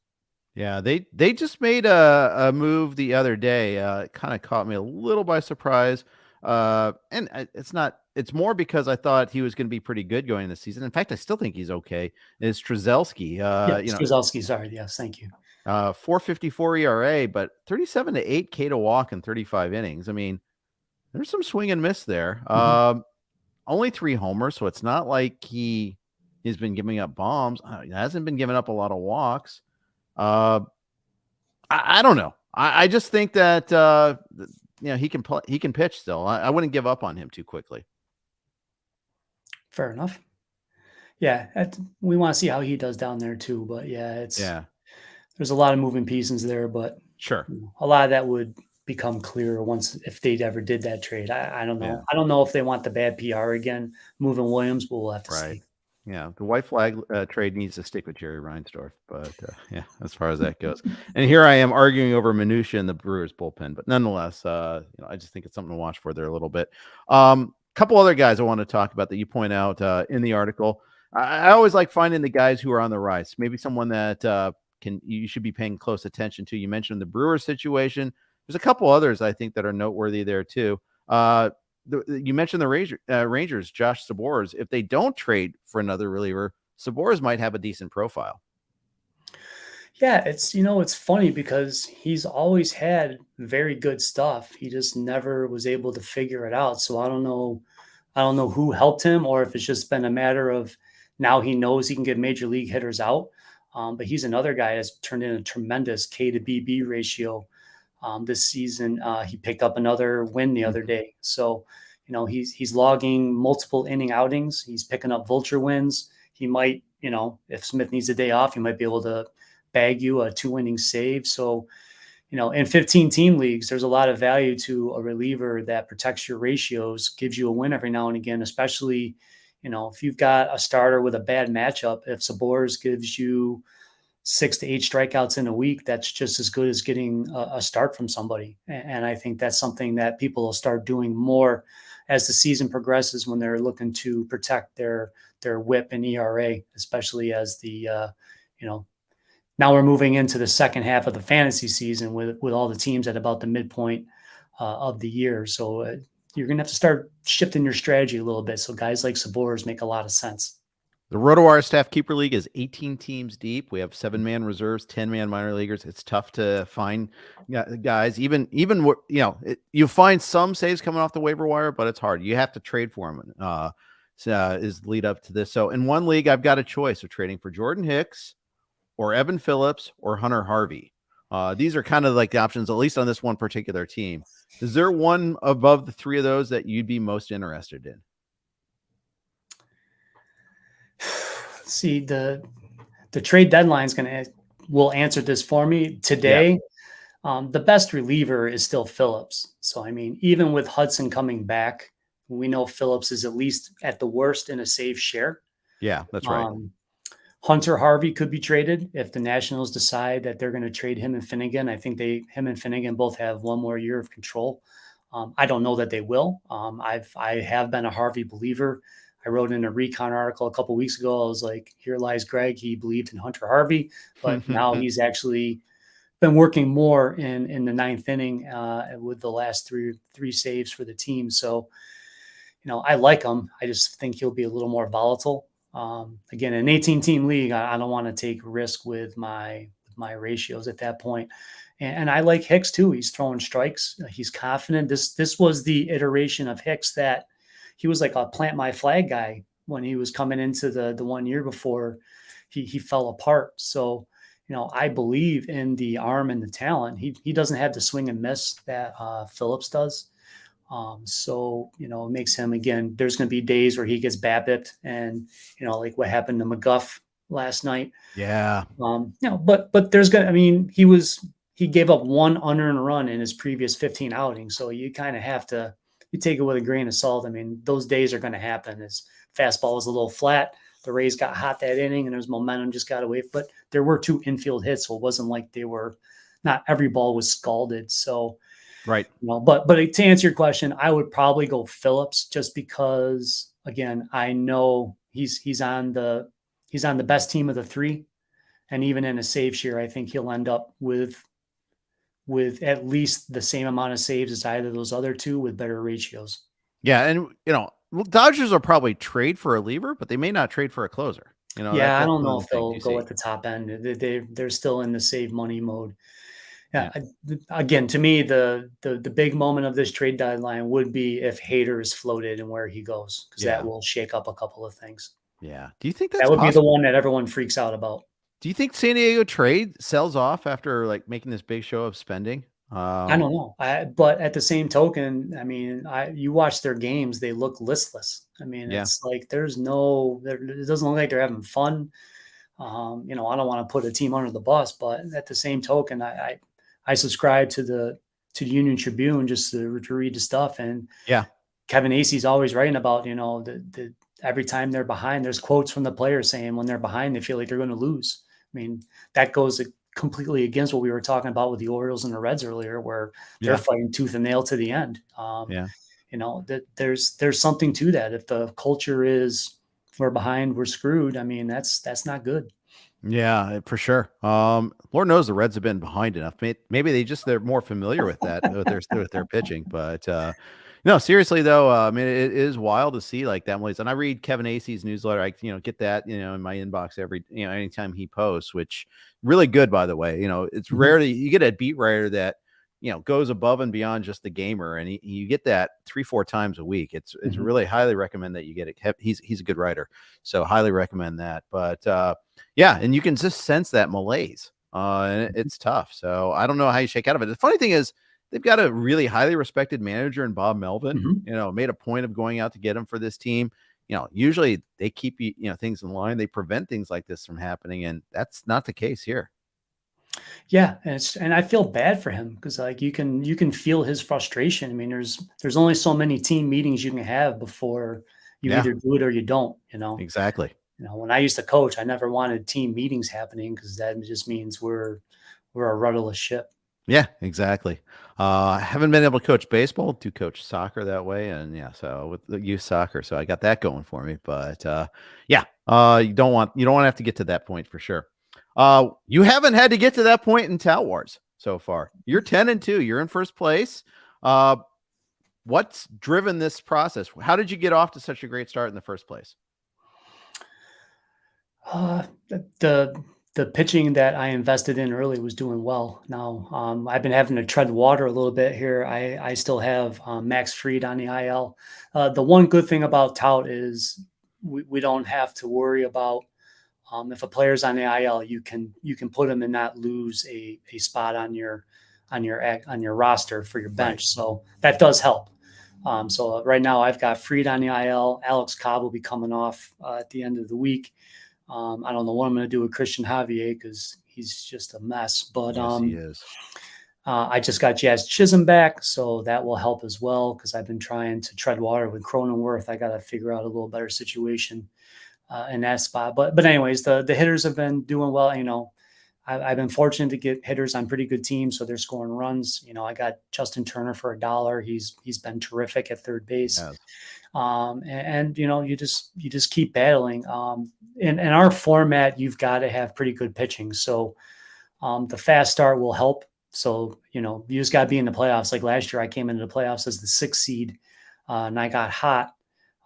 Yeah, they just made a move the other day. It kind of caught me a little by surprise. And it's more because I thought he was going to be pretty good going into the season. In fact, I still think he's okay. Is Strzelecki. Strzelecki, sorry. Yes, thank you. 4.54 ERA, but 37 to 8 K to walk in 35 innings. I mean, there's some swing and miss there. Only 3 homers, so it's not like he's been giving up bombs. He hasn't been giving up a lot of walks. I don't know. I just think that he can pitch still. I wouldn't give up on him too quickly. Fair enough. Yeah, we want to see how he does down there too. But yeah, there's a lot of moving pieces there. But sure, a lot of that would become clear once if they ever did that trade. I don't know. Yeah. I don't know if they want the bad PR again, moving Williams, but we'll have to see. Yeah, the white flag trade needs to stick with Jerry Reinsdorf, but yeah, as far as that goes. And here I am arguing over minutia in the Brewers bullpen, but nonetheless, I just think it's something to watch for there a little bit. Couple other guys I want to talk about that you point out in the article. I always like finding the guys who are on the rise. Maybe someone that you should be paying close attention to. You mentioned the Brewers situation. There's a couple others I think that are noteworthy there too. You mentioned the Rangers, Josh Sabors. If they don't trade for another reliever, Sabors might have a decent profile. Yeah, it's funny because he's always had very good stuff. He just never was able to figure it out. So I don't know who helped him, or if it's just been a matter of now he knows he can get major league hitters out. But he's another guy that's turned in a tremendous K to BB ratio. This season, he picked up another win the other day. So, he's logging multiple inning outings. He's picking up vulture wins. He might, if Smith needs a day off, he might be able to bag you a 2-inning save. So, in 15-team leagues, there's a lot of value to a reliever that protects your ratios, gives you a win every now and again, especially, if you've got a starter with a bad matchup. If Sabors gives you 6 to 8 strikeouts in a week, that's just as good as getting a start from somebody. And I think that's something that people will start doing more as the season progresses, when they're looking to protect their WHIP and ERA, especially as now we're moving into the second half of the fantasy season with all the teams at about the midpoint of the year. So you're going to have to start shifting your strategy a little bit. So guys like Sabors make a lot of sense. The RotoWire Staff Keeper League is 18 teams deep. We have 7-man reserves, 10-man minor leaguers. It's tough to find guys. Even you find some saves coming off the waiver wire, but it's hard. You have to trade for them. Is lead up to this. So in one league, I've got a choice of trading for Jordan Hicks, or Evan Phillips, or Hunter Harvey. These are kind of like the options, at least on this one particular team. Is there one above the 3 of those that you'd be most interested in? See, the trade deadline will answer this for me today. Yeah. The best reliever is still Phillips. So, even with Hudson coming back, we know Phillips is at least at the worst in a save share. Yeah, that's right. Hunter Harvey could be traded if the Nationals decide that they're going to trade him and Finnegan. I think him and Finnegan both have one more year of control. I don't know that they will. I have been a Harvey believer. I wrote in a Recon article a couple of weeks ago. I was like, here lies Greg. He believed in Hunter Harvey, but now he's actually been working more in the 9th inning with the last three saves for the team. So, I like him. I just think he'll be a little more volatile. Again, an 18-team league, I don't want to take risk with my ratios at that point. And I like Hicks too. He's throwing strikes. He's confident. This was the iteration of Hicks that he was like a plant my flag guy when he was coming into the 1 year before he fell apart. So, I believe in the arm and the talent. He doesn't have the swing and miss that Phillips does. So, it makes him, again, there's going to be days where he gets BABIP'd and, like what happened to McGuff last night. Yeah. But there's he gave up 1 unearned run in his previous 15 outings. So you kind of have to, you take it with a grain of salt. Those days are going to happen. His fastball was a little flat. The Rays got hot that inning and there's momentum just got away. But there were 2 infield hits. So it wasn't like not every ball was scalded. So, right. But to answer your question, I would probably go Phillips just because, again, I know he's on the best team of the 3. And even in a save share, I think he'll end up with at least the same amount of saves as either of those other 2 with better ratios. Yeah. And, Dodgers will probably trade for a reliever, but they may not trade for a closer. Yeah, I don't know if they'll go at the top end. They're still in the save money mode. Yeah. Again, to me, the big moment of this trade deadline would be if Hader is floated and where he goes, because that will shake up a couple of things. Yeah. Do you think that would be the one that everyone freaks out about? Do you think San Diego trade sells off after making this big show of spending? I don't know. But at the same token, I mean, you watch their games, they look listless. I mean, Yeah. it's like it doesn't look like they're having fun. I don't want to put a team under the bus, but at the same token, I subscribe to the Union Tribune just to read the stuff. And Yeah. Kevin Acey's always writing about, the every time they're behind, there's quotes from the players saying when they're behind, they feel like they're going to lose. I mean, that goes completely against what we were talking about with the Orioles and the Reds earlier, where they're fighting tooth and nail to the end. That there's something to that. If the culture is we're behind, we're screwed. I mean, that's not good. Yeah, for sure. Lord knows the Reds have been behind enough. Maybe they're more familiar with that with their pitching. But no, seriously though, I mean, it is wild to see like that. And I read Kevin Acey's newsletter. I get that in my inbox anytime he posts, which really good by the way. It's rare that you get a beat writer that goes above and beyond just the gamer, and you get that 3-4 times a week. It's really highly recommend that you get it. He's a good writer, so highly recommend that. But yeah, and you can just sense that malaise, and it's tough. So I don't know how you shake out of it. The funny thing is, they've got a really highly respected manager in Bob Melvin. Made a point of going out to get him for this team. Usually they keep things in line. They prevent things like this from happening, and that's not the case here. Yeah, and I feel bad for him because like you can feel his frustration. I mean, there's only so many team meetings you can have before you either do it or you don't. Exactly. When I used to coach, I never wanted team meetings happening because that just means we're a rudderless ship. Yeah, exactly. I haven't been able to coach baseball, to coach soccer that way. And yeah, so with the youth soccer, so I got that going for me, but you don't want to have to get to that point for sure. You haven't had to get to that point in ToutWars so far. You're 10-2, you're in first place. What's driven this process? How did you get off to such a great start in the first place? The pitching that I invested in early was doing well. Now I've been having to tread water a little bit here. I still have Max Fried on the IL. The one good thing about Tout is we don't have to worry about if a player's on the IL, you can put him and not lose a spot on your roster for your bench. Right. So that does help. So right now I've got Fried on the IL. Alex Cobb will be coming off at the end of the week. I don't know what I'm going to do with Christian Javier because he's just a mess. But yes, he is. I just got Jazz Chisholm back, so that will help as well because I've been trying to tread water with Cronenworth. I got to figure out a little better situation in that spot. But anyways, the hitters have been doing well. I've been fortunate to get hitters on pretty good teams, so they're scoring runs. I got Justin Turner for $1. He's been terrific at third base. Yes. And you just keep battling. In our format, you've got to have pretty good pitching. So the fast start will help. So, you just got to be in the playoffs. Like last year, I came into the playoffs as the 6th seed and I got hot.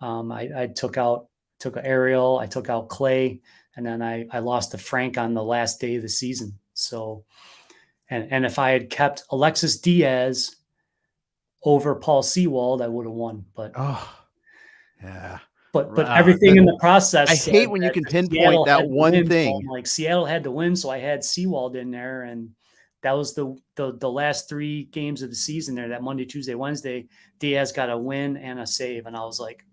I took Ariel, I took out Clay, and then I lost to Frank on the last day of the season. So, and if I had kept Alexis Diaz over Paul Sewald, I would have won. But yeah. But everything in the process. I hate when you can pinpoint that one thing. So like Seattle had to win, so I had Sewald in there, and that was the last 3 games of the season there. That Monday, Tuesday, Wednesday, Diaz got a win and a save, and I was like,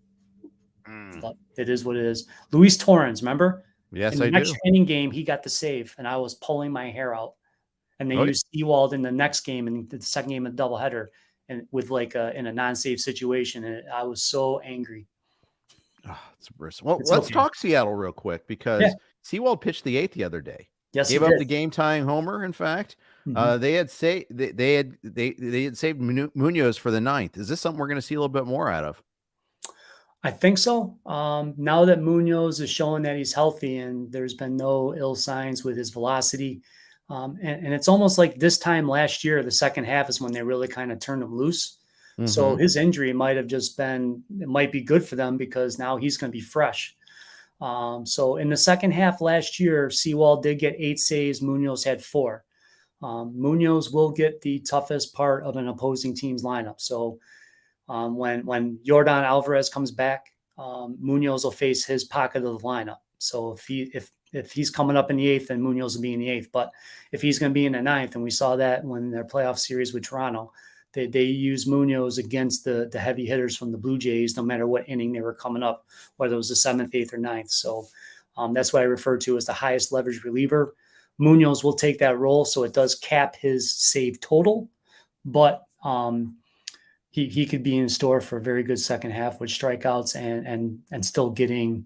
but it is what it is. Luis Torrens, remember? Yes, in the next training game, he got the save, and I was pulling my hair out. And they used Sewald in the next game, and the second game of the doubleheader, and with in a non-save situation, and I was so angry. Well, let's talk Seattle real quick because Sewald pitched the 8th the other day. Yes, gave up the game-tying homer. In fact, they had saved Munoz for the 9th. Is this something we're going to see a little bit more out of? I think so. Now that Munoz is showing that he's healthy and there's been no ill signs with his velocity, and it's almost like this time last year, the second half is when they really kind of turned him loose. So his injury might have just been, it might be good for them because now he's going to be fresh. So in the second half last year, Sewald did get 8 saves. Munoz had 4. Munoz will get the toughest part of an opposing team's lineup. So when Yordan Alvarez comes back, Munoz will face his pocket of the lineup. So if if he's coming up in the 8th, then Munoz will be in the 8th. But if he's going to be in the 9th, and we saw that when their playoff series with Toronto, they use Munoz against the heavy hitters from the Blue Jays, no matter what inning they were coming up, whether it was the 7th, 8th, or 9th. So that's what I refer to as the highest leverage reliever. Munoz will take that role, so it does cap his save total, but he could be in store for a very good second half with strikeouts and still getting,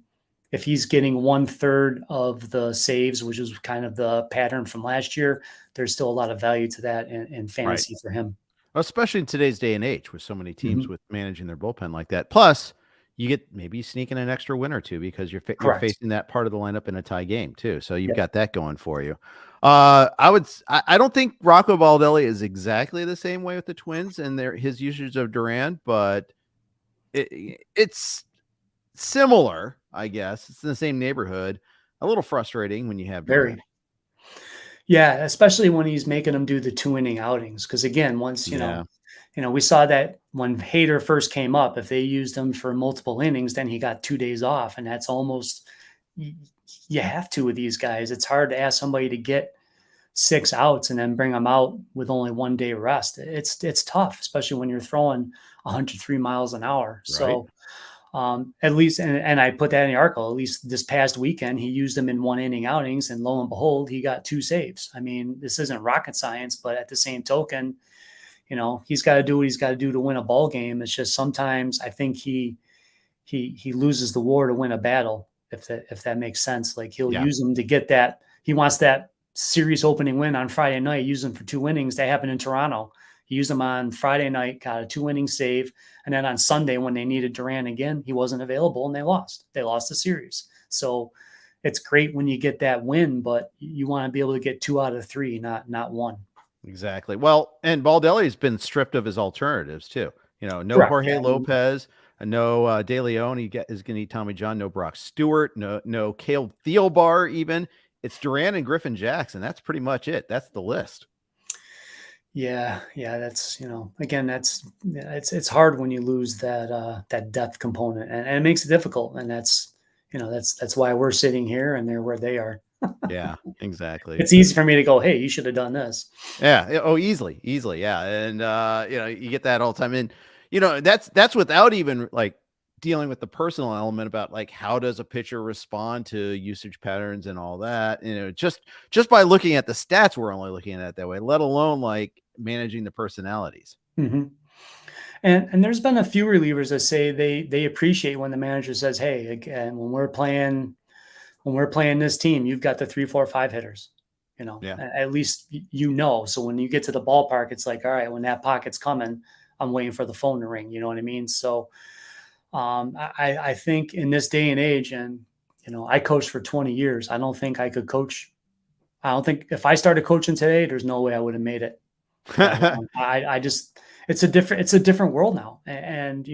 if he's getting 1/3 of the saves, which is kind of the pattern from last year, there's still a lot of value to that in fantasy for him. Especially in today's day and age with so many teams with managing their bullpen like that. Plus, you get maybe sneaking an extra win or two because you're facing that part of the lineup in a tie game too. So you've got that going for you. I don't think Rocco Baldelli is exactly the same way with the Twins and his usage of Duran, but it's similar, I guess. It's in the same neighborhood. A little frustrating when you have Duran. Yeah, especially when he's making them do the 2-inning outings. Because again, once you know, we saw that when Hader first came up, if they used him for multiple innings, then he got 2 days off, and that's almost, you have to with these guys. It's hard to ask somebody to get 6 outs and then bring them out with only 1 day rest. It's tough, especially when you're throwing 103 miles an hour. Right. So at least, and I put that in the article, at least this past weekend, he used them in 1-inning outings, and lo and behold, he got 2 saves. I mean, this isn't rocket science, but at the same token, he's got to do what he's got to do to win a ball game. It's just sometimes I think he loses the war to win a battle, if that makes sense. Like he'll use them to get that. He wants that series opening win on Friday night, use them for 2 innings. That happened in Toronto. He used them on Friday night, got a 2-inning save. And then on Sunday, when they needed Duran again, he wasn't available and they lost. They lost the series. So it's great when you get that win, but you want to be able to get 2 out of 3, not 1. Exactly. Well, and Baldelli's been stripped of his alternatives too. No Correct. Jorge Lopez, no De Leon. Is going to eat Tommy John. No Brock Stewart. No Cale Thielbar. Even it's Duran and Griffin Jackson. That's pretty much it. That's the list. Yeah. That's again, it's hard when you lose that depth component, and it makes it difficult. And that's why we're sitting here and they're where they are. Yeah, exactly. It's easy for me to go, hey, you should have done this. Yeah. Oh, easily. Yeah. And you get that all the time. And that's without even like dealing with the personal element about like how does a pitcher respond to usage patterns and all that. Just by looking at the stats, we're only looking at it that way, let alone like managing the personalities. Mm-hmm. And there's been a few relievers that say they appreciate when the manager says, hey, again, when we're playing this team, you've got the 3, 4, 5 hitters, at least so when you get to the ballpark, it's like, all right, when that pocket's coming, I'm waiting for the phone to ring. You know what I mean? So I think in this day and age, and I coached for 20 years. I don't think I could coach. I don't think if I started coaching today, there's no way I would have made it. It's a different world now. And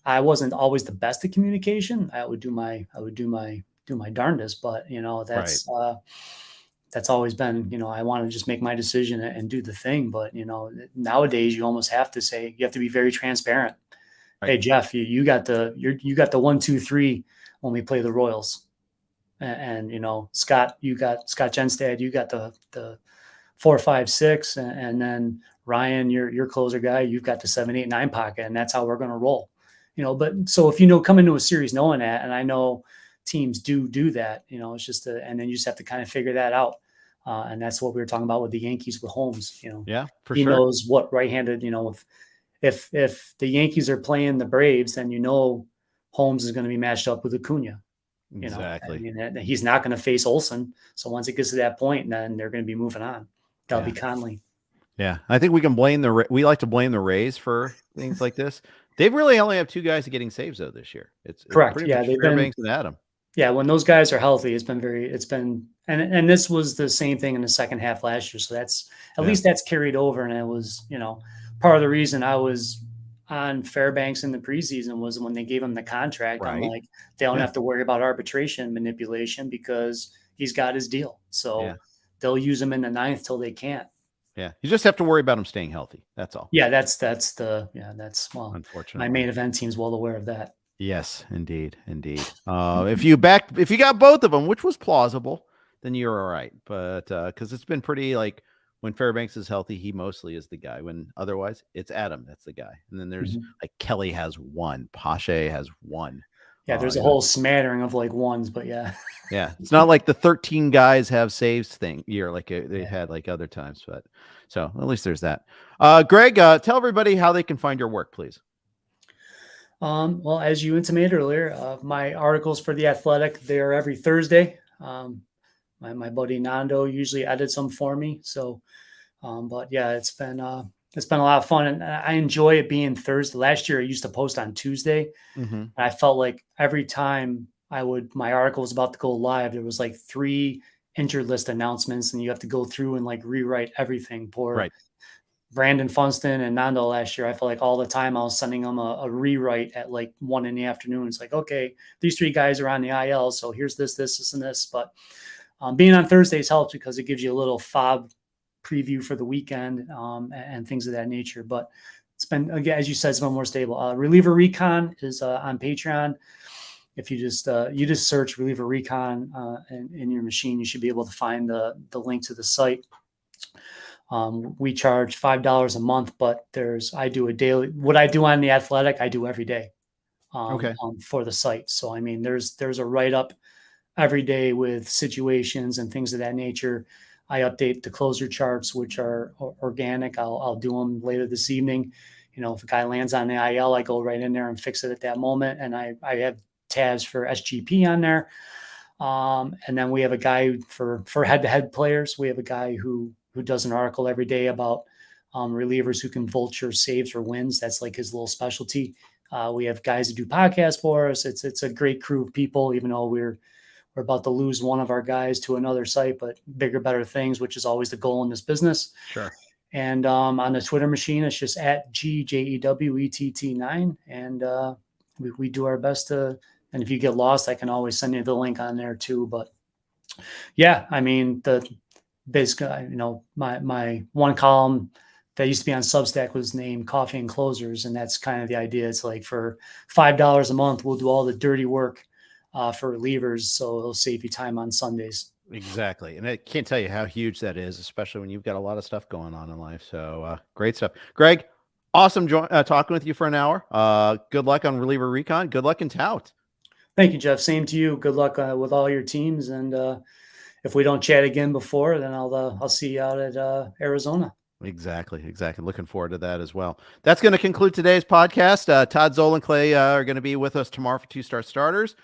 I wasn't always the best at communication. I would do my darndest, but that's right. That's always been, I want to just make my decision and do the thing. But, nowadays you almost have to say, you have to be very transparent. Right. Hey, Jeff, you got the 1, 2, 3 when we play the Royals, and Scott, you got Scott Genstad, you got the 4, 5, 6, and then Ryan, your closer guy, you've got the 7, 8, 9 pocket, and that's how we're going to roll. But so if come into a series knowing that, and I know teams do that, it's just and then you just have to kind of figure that out, and that's what we were talking about with the Yankees with Holmes. Yeah, for he sure. knows what right-handed. If the Yankees are playing the Braves, then Holmes is going to be matched up with Acuna. Exactly. He's not going to face Olsen. So once it gets to that point, then they're going to be moving on. That'll be Conley. Yeah, I think we can we like to blame the Rays for things like this. They really only have 2 guys getting saves though this year. It's correct. Pretty much Fairbanks and Adam. Yeah, when those guys are healthy, and this was the same thing in the second half last year. So that's at least that's carried over, and it was part of the reason I was on Fairbanks in the preseason was when they gave him the contract. Right. I'm like, they don't have to worry about arbitration manipulation because he's got his deal. So they'll use him in the 9th till they can't. Yeah. You just have to worry about him staying healthy. That's all. Yeah. That's unfortunate. My main event team's well aware of that. Yes, indeed. If you got both of them, which was plausible, then you're all right. But because it's been pretty like when Fairbanks is healthy, he mostly is the guy. When otherwise, it's Adam that's the guy. And then there's like Kelly has one, Pache has one. Yeah, there's a whole smattering of like ones, but yeah. Yeah, it's not like the 13 guys have saves thing year like they had like other times. But so at least there's that. Greg, tell everybody how they can find your work, please. Well, as you intimated earlier, my articles for The Athletic, they are every Thursday. My buddy Nando usually edits them for me. So, but yeah, it's been a lot of fun, and I enjoy it being Thursday. Last year I used to post on Tuesday. And I felt like every time my article was about to go live, there was like 3 interlist announcements, and you have to go through and like rewrite everything. Poor Brandon Funston and Nando last year, I felt like all the time I was sending them a rewrite at like 1 in the afternoon. It's like, okay, these 3 guys are on the IL, so here's this, and this. But being on Thursdays helps because it gives you a little FAAB preview for the weekend and things of that nature. But it's been, again, as you said, it's been more stable. Reliever Recon is on Patreon. If you just search Reliever Recon in your machine, you should be able to find the link to the site. We charge $5 a month, but I do a daily, what I do on The Athletic, I do every day for the site. So, I mean, there's a write-up every day with situations and things of that nature. I update the closer charts, which are organic. I'll do them later this evening. You know, if a guy lands on the IL, I go right in there and fix it at that moment. And I have tabs for SGP on there. And then we have a guy for head-to-head players. We have a guy who does an article every day about relievers who can vulture saves or wins. That's like his little specialty. We have guys that do podcasts for us. It's a great crew of people, even though we're about to lose one of our guys to another site, but bigger, better things, which is always the goal in this business. Sure. And on the Twitter machine, it's just at GJEWETT9. And we do our best to, and if you get lost, I can always send you the link on there too. But yeah, I mean, basically, you know, my one column that used to be on Substack was named Coffee and Closers. And that's kind of the idea. It's like for $5 a month, we'll do all the dirty work for relievers, so it'll save you time on Sundays. Exactly. And I can't tell you how huge that is, especially when you've got a lot of stuff going on in life. So great stuff. Greg, awesome talking with you for an hour. Good luck on Reliever Recon. Good luck in Tout. Thank you, Jeff. Same to you. Good luck with all your teams. And if we don't chat again before, then I'll see you out at Arizona. Exactly. Looking forward to that as well. That's going to conclude today's podcast. Todd Zoll and Clay are going to be with us tomorrow for 2-star starters.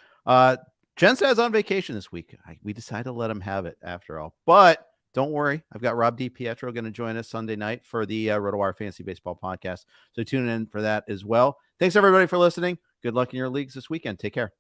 Jenstad's on vacation this week. We decided to let him have it after all, but don't worry. I've got Rob DiPietro going to join us Sunday night for the RotoWire Fantasy Baseball podcast. So tune in for that as well. Thanks everybody for listening. Good luck in your leagues this weekend. Take care.